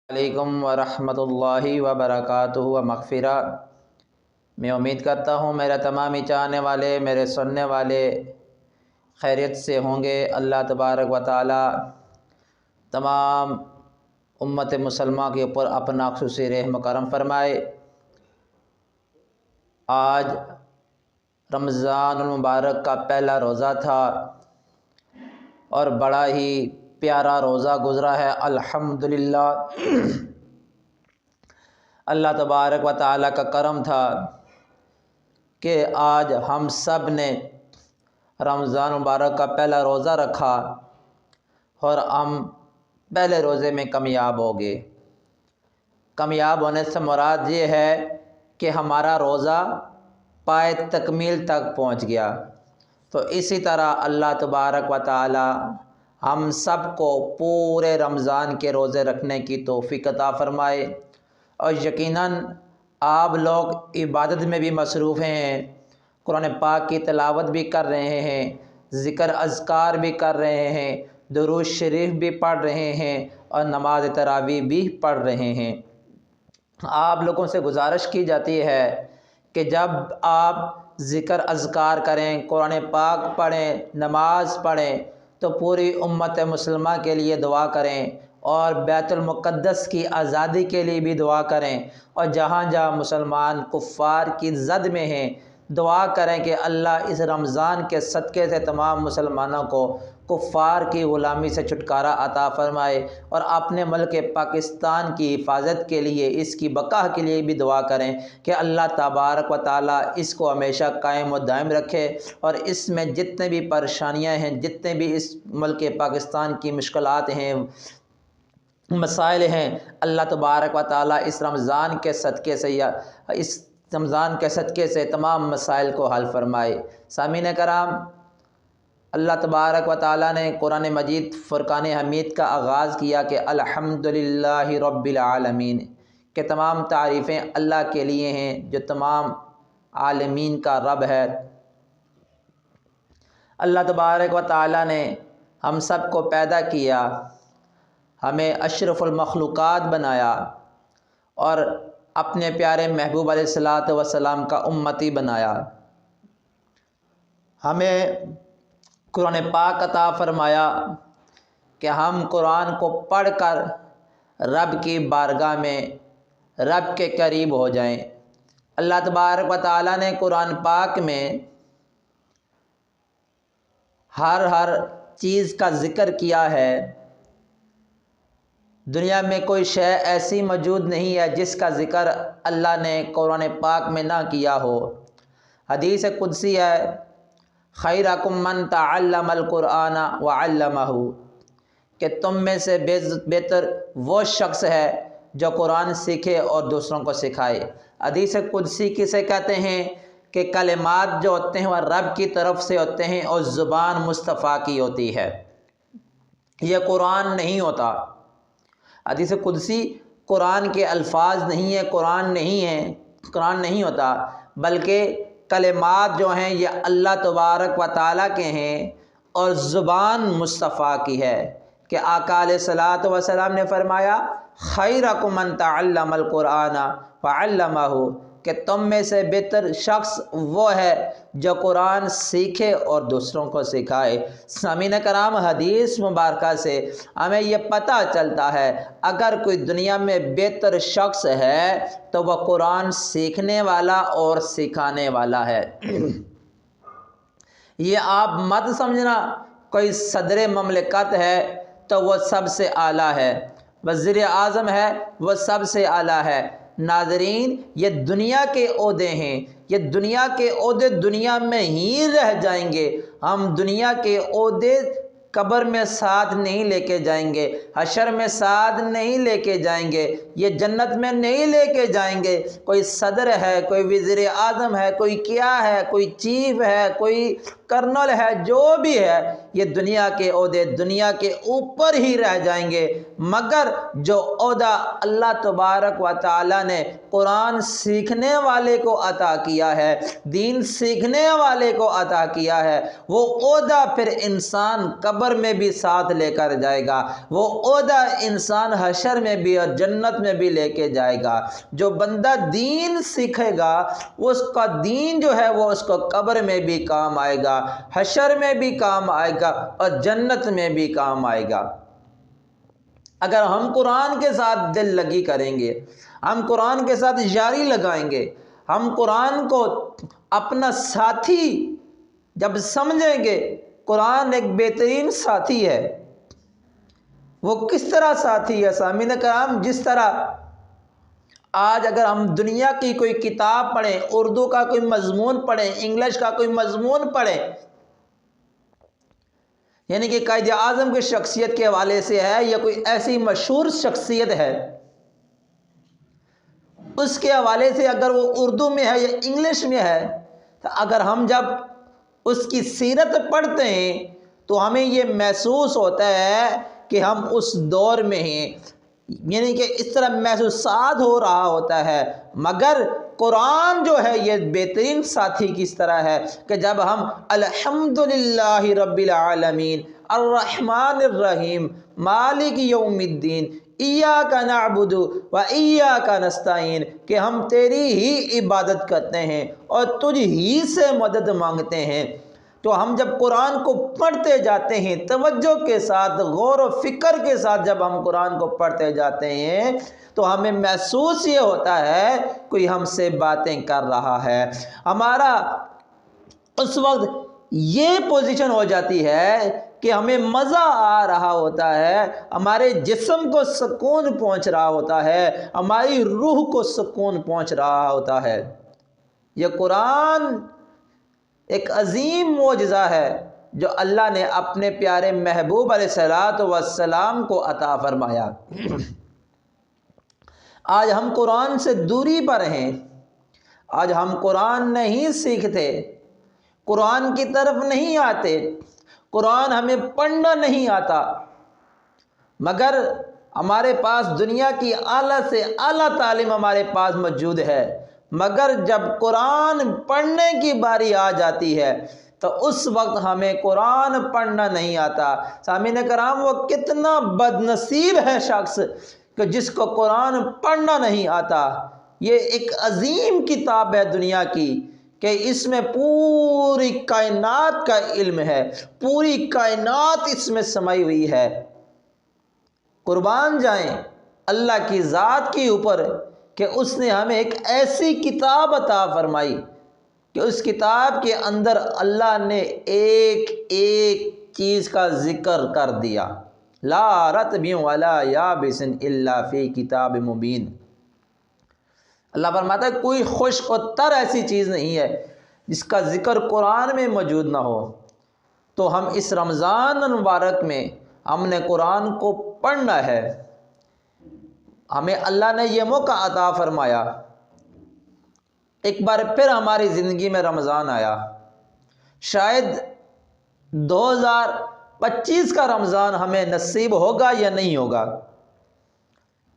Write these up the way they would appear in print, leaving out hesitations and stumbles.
علیکم ورحمۃ اللہ وبرکاتہ و مغفرہ۔ میں امید کرتا ہوں میرا تمامی چاہنے والے، میرے سننے والے خیریت سے ہوں گے۔ اللہ تبارک و تعالی تمام امت مسلمہ کے اوپر اپنا خصوصی رحم و کرم فرمائے۔ آج رمضان المبارک کا پہلا روزہ تھا اور بڑا ہی پیارا روزہ گزرا ہے الحمدللہ۔ اللہ تبارک و تعالیٰ کا کرم تھا کہ آج ہم سب نے رمضان مبارک کا پہلا روزہ رکھا اور ہم پہلے روزے میں کامیاب ہو گئے۔ کامیاب ہونے سے مراد یہ ہے کہ ہمارا روزہ پائے تکمیل تک پہنچ گیا۔ تو اسی طرح اللہ تبارک و تعالی ہم سب کو پورے رمضان کے روزے رکھنے کی توفیق عطا فرمائے۔ اور یقیناً آپ لوگ عبادت میں بھی مصروف ہیں، قرآن پاک کی تلاوت بھی کر رہے ہیں، ذکر اذکار بھی کر رہے ہیں، درود شریف بھی پڑھ رہے ہیں اور نماز تراویح بھی پڑھ رہے ہیں۔ آپ لوگوں سے گزارش کی جاتی ہے کہ جب آپ ذکر اذکار کریں، قرآن پاک پڑھیں، نماز پڑھیں تو پوری امت مسلمہ کے لیے دعا کریں اور بیت المقدس کی آزادی کے لیے بھی دعا کریں، اور جہاں جہاں مسلمان کفار کی زد میں ہیں دعا کریں کہ اللہ اس رمضان کے صدقے سے تمام مسلمانوں کو کفار کی غلامی سے چھٹکارا عطا فرمائے، اور اپنے ملک پاکستان کی حفاظت کے لیے، اس کی بقا کے لیے بھی دعا کریں کہ اللہ تبارک و تعالیٰ اس کو ہمیشہ قائم و دائم رکھے، اور اس میں جتنے بھی پریشانیاں ہیں، جتنے بھی اس ملک پاکستان کی مشکلات ہیں، مسائل ہیں، اللہ تبارک و تعالیٰ اس رمضان کے صدقے سے تمام مسائل کو حل فرمائے۔ سامعین کرام، اللہ تبارک و تعالیٰ نے قرآن مجید فرقان حمید کا آغاز کیا کہ الحمدللہ رب العالمین، کہ تمام تعریفیں اللہ کے لیے ہیں جو تمام عالمین کا رب ہے۔ اللہ تبارک و تعالیٰ نے ہم سب کو پیدا کیا، ہمیں اشرف المخلوقات بنایا اور اپنے پیارے محبوب علیہ الصلاۃ والسلام کا امتی بنایا۔ ہمیں قرآن پاک عطا فرمایا کہ ہم قرآن کو پڑھ کر رب کی بارگاہ میں رب کے قریب ہو جائیں۔ اللہ تبارک و تعالیٰ نے قرآن پاک میں ہر چیز کا ذکر کیا ہے۔ دنیا میں کوئی شے ایسی موجود نہیں ہے جس کا ذکر اللہ نے قرآن پاک میں نہ کیا ہو۔ حدیث قدسی ہے، خیرکم من تعلم القرآن وعلمہ، کہ تم میں سے بہتر وہ شخص ہے جو قرآن سیکھے اور دوسروں کو سکھائے۔ حدیث قدسی کسے کہتے ہیں کہ کلمات جو ہوتے ہیں وہ رب کی طرف سے ہوتے ہیں اور زبان مصطفیٰ کی ہوتی ہے، یہ قرآن نہیں ہوتا۔ حدیث قدسی قرآن کے الفاظ نہیں ہے، قرآن نہیں ہوتا، بلکہ کلمات جو ہیں یہ اللہ تبارک و تعالیٰ کے ہیں اور زبان مصطفیٰ کی ہے، کہ آقا علیہ الصلاۃ والسلام نے فرمایا خیرکم من تعلم القرآن وعلمہ، کہ تم میں سے بہتر شخص وہ ہے جو قرآن سیکھے اور دوسروں کو سکھائے۔ سامعین کرام، حدیث مبارکہ سے ہمیں یہ پتہ چلتا ہے اگر کوئی دنیا میں بہتر شخص ہے تو وہ قرآن سیکھنے والا اور سکھانے والا ہے۔ یہ آپ مت سمجھنا کوئی صدر مملکت ہے تو وہ سب سے اعلیٰ ہے، وزیر اعظم ہے وہ سب سے اعلیٰ ہے۔ ناظرین، یہ دنیا کے عہدے ہیں، یہ دنیا کے عہدے دنیا میں ہی رہ جائیں گے۔ ہم دنیا کے عہدے قبر میں ساتھ نہیں لے کے جائیں گے، حشر میں ساتھ نہیں لے کے جائیں گے، یہ جنت میں نہیں لے کے جائیں گے۔ کوئی صدر ہے، کوئی وزیر اعظم ہے، کوئی کیا ہے، کوئی چیف ہے، کوئی کرنل ہے، جو بھی ہے، یہ دنیا کے عہدے دنیا کے اوپر ہی رہ جائیں گے، مگر جو عہدہ اللہ تبارک و تعالیٰ نے قرآن سیکھنے والے کو عطا کیا ہے، دین سیکھنے والے کو عطا کیا ہے، وہ عہدہ پھر انسان قبر میں بھی ساتھ لے کر جائے گا، وہ عہدہ انسان حشر میں بھی اور جنت میں بھی لے کے جائے گا۔ جو بندہ دین سیکھے گا اس کا دین جو ہے وہ اس کو قبر میں بھی کام آئے گا، حشر میں بھی کام آئے گا اور جنت میں بھی کام آئے گا۔ اگر ہم قرآن کے ساتھ دل لگی کریں گے، ہم قرآن کے ساتھ یاری لگائیں گے، ہم قرآن کو اپنا ساتھی جب سمجھیں گے، قرآن ایک بہترین ساتھی ہے۔ وہ کس طرح ساتھی ہے سامعین کرام؟ جس طرح آج اگر ہم دنیا کی کوئی کتاب پڑھیں، اردو کا کوئی مضمون پڑھیں، انگلش کا کوئی مضمون پڑھیں، یعنی کہ قائد اعظم کی شخصیت کے حوالے سے ہے یا کوئی ایسی مشہور شخصیت ہے، اس کے حوالے سے اگر وہ اردو میں ہے یا انگلش میں ہے، تو اگر ہم جب اس کی سیرت پڑھتے ہیں تو ہمیں یہ محسوس ہوتا ہے کہ ہم اس دور میں ہیں، یعنی کہ اس طرح محسوسات ہو رہا ہوتا ہے۔ مگر قرآن جو ہے یہ بہترین ساتھی کس طرح ہے کہ جب ہم الحمدللہ رب العالمین الرحمن الرحیم مالک یوم الدین ایاک نعبد و ایاک نستعین، کہ ہم تیری ہی عبادت کرتے ہیں اور تجھ ہی سے مدد مانگتے ہیں، تو ہم جب قرآن کو پڑھتے جاتے ہیں توجہ کے ساتھ، غور و فکر کے ساتھ جب ہم قرآن کو پڑھتے جاتے ہیں تو ہمیں محسوس یہ ہوتا ہے کوئی ہم سے باتیں کر رہا ہے۔ ہمارا اس وقت یہ پوزیشن ہو جاتی ہے کہ ہمیں مزہ آ رہا ہوتا ہے، ہمارے جسم کو سکون پہنچ رہا ہوتا ہے، ہماری روح کو سکون پہنچ رہا ہوتا ہے۔ یہ قرآن ایک عظیم معجزہ ہے جو اللہ نے اپنے پیارے محبوب علیہ السلام کو عطا فرمایا۔ آج ہم قرآن سے دوری پر ہیں، آج ہم قرآن نہیں سیکھتے، قرآن کی طرف نہیں آتے، قرآن ہمیں پڑھنا نہیں آتا، مگر ہمارے پاس دنیا کی اعلیٰ سے اعلیٰ تعلیم ہمارے پاس موجود ہے، مگر جب قرآن پڑھنے کی باری آ جاتی ہے تو اس وقت ہمیں قرآن پڑھنا نہیں آتا۔ سامعین کرام، وہ کتنا بد نصیب ہے شخص کہ جس کو قرآن پڑھنا نہیں آتا۔ یہ ایک عظیم کتاب ہے دنیا کی کہ اس میں پوری کائنات کا علم ہے، پوری کائنات اس میں سمائی ہوئی ہے۔ قربان جائیں اللہ کی ذات کے اوپر کہ اس نے ہمیں ایک ایسی کتاب عطا فرمائی کہ اس کتاب کے اندر اللہ نے ایک ایک چیز کا ذکر کر دیا۔ لا رطب ولا یابس الا فی کتاب مبین۔ اللہ فرماتا ہے کوئی خشک و تر ایسی چیز نہیں ہے جس کا ذکر قرآن میں موجود نہ ہو۔ تو ہم اس رمضان المبارک میں ہم نے قرآن کو پڑھنا ہے، ہمیں اللہ نے یہ موقع عطا فرمایا، ایک بار پھر ہماری زندگی میں رمضان آیا۔ شاید 2025 کا رمضان ہمیں نصیب ہوگا یا نہیں ہوگا۔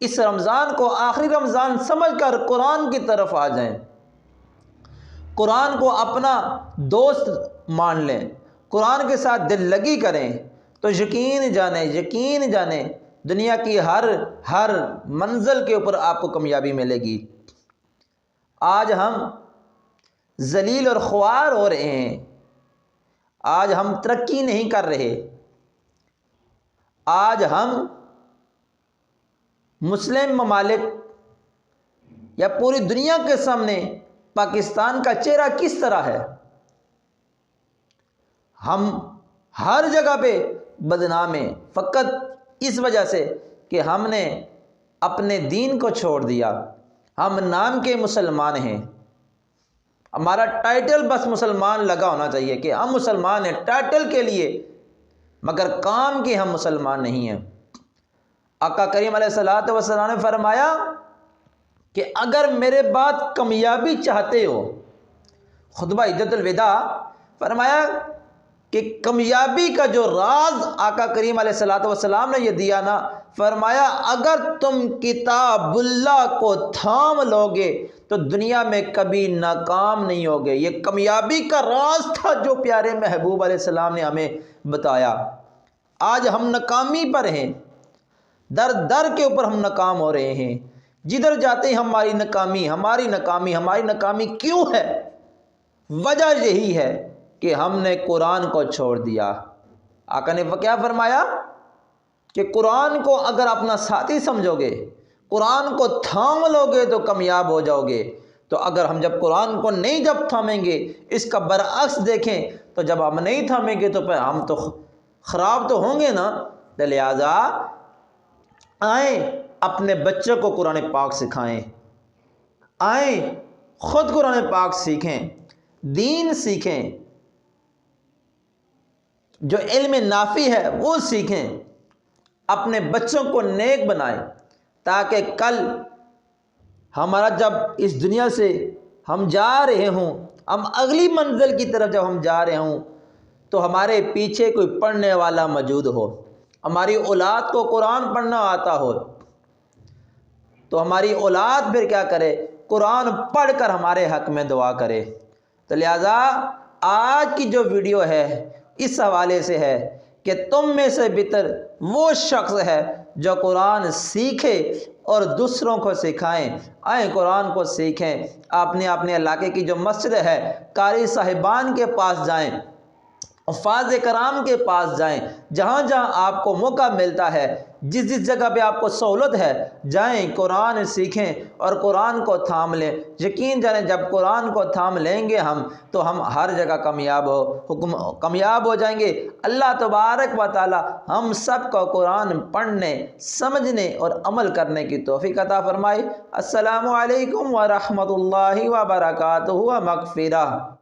اس رمضان کو آخری رمضان سمجھ کر قرآن کی طرف آ جائیں، قرآن کو اپنا دوست مان لیں، قرآن کے ساتھ دل لگی کریں، تو یقین جانیں دنیا کی ہر منزل کے اوپر آپ کو کامیابی ملے گی۔ آج ہم ذلیل اور خوار ہو رہے ہیں، آج ہم ترقی نہیں کر رہے، آج ہم مسلم ممالک یا پوری دنیا کے سامنے پاکستان کا چہرہ کس طرح ہے؟ ہم ہر جگہ پہ بدنام ہیں، فقط اس وجہ سے کہ ہم نے اپنے دین کو چھوڑ دیا۔ ہم نام کے مسلمان ہیں، ہمارا ٹائٹل بس مسلمان لگا ہونا چاہیے کہ ہم مسلمان ہیں ٹائٹل کے لیے، مگر کام کے ہم مسلمان نہیں ہیں۔ آقا کریم علیہ السلام نے فرمایا کہ اگر میرے بعد کامیابی چاہتے ہو، خطبہ حجۃ الوداع فرمایا کہ کامیابی کا جو راز آقا کریم علیہ الصلوۃ والسلام نے یہ دیا نا، فرمایا اگر تم کتاب اللہ کو تھام لوگے تو دنیا میں کبھی ناکام نہیں ہوگے۔ یہ کامیابی کا راز تھا جو پیارے محبوب علیہ السلام نے ہمیں بتایا۔ آج ہم ناکامی پر ہیں، در در کے اوپر ہم ناکام ہو رہے ہیں، جدھر جاتے ہیں ہماری ناکامی ہماری ناکامی ہماری ناکامی کیوں ہے؟ وجہ یہی ہے کہ ہم نے قرآن کو چھوڑ دیا۔ آقا نے کیا فرمایا کہ قرآن کو اگر اپنا ساتھی سمجھو گے، قرآن کو تھام لو گے تو کامیاب ہو جاؤ گے۔ تو اگر ہم جب قرآن کو نہیں جب تھامیں گے، اس کا برعکس دیکھیں تو جب ہم نہیں تھامیں گے تو پھر ہم تو خراب تو ہوں گے نا۔ لہٰذا آئیں اپنے بچوں کو قرآن پاک سکھائیں، آئیں خود قرآن پاک سیکھیں، دین سیکھیں، جو علم نافع ہے وہ سیکھیں، اپنے بچوں کو نیک بنائیں، تاکہ کل ہمارا جب اس دنیا سے ہم جا رہے ہوں، ہم اگلی منزل کی طرف جب ہم جا رہے ہوں تو ہمارے پیچھے کوئی پڑھنے والا موجود ہو، ہماری اولاد کو قرآن پڑھنا آتا ہو، تو ہماری اولاد پھر کیا کرے؟ قرآن پڑھ کر ہمارے حق میں دعا کرے۔ تو لہٰذا آج کی جو ویڈیو ہے اس حوالے سے ہے کہ تم میں سے بہتر وہ شخص ہے جو قرآن سیکھے اور دوسروں کو سکھائیں۔ آئیں قرآن کو سیکھیں، اپنے علاقے کی جو مسجد ہے قاری صاحبان کے پاس جائیں، حفاظ کرام کے پاس جائیں، جہاں جہاں آپ کو موقع ملتا ہے، جس جس جگہ پہ آپ کو سہولت ہے، جائیں قرآن سیکھیں اور قرآن کو تھام لیں۔ یقین جانیں جب قرآن کو تھام لیں گے ہم تو ہم ہر جگہ کامیاب ہو جائیں گے۔ اللہ تبارک و تعالی ہم سب کو قرآن پڑھنے، سمجھنے اور عمل کرنے کی توفیق عطا فرمائے۔ السلام علیکم ورحمۃ اللہ وبرکاتہ و مغفرہ۔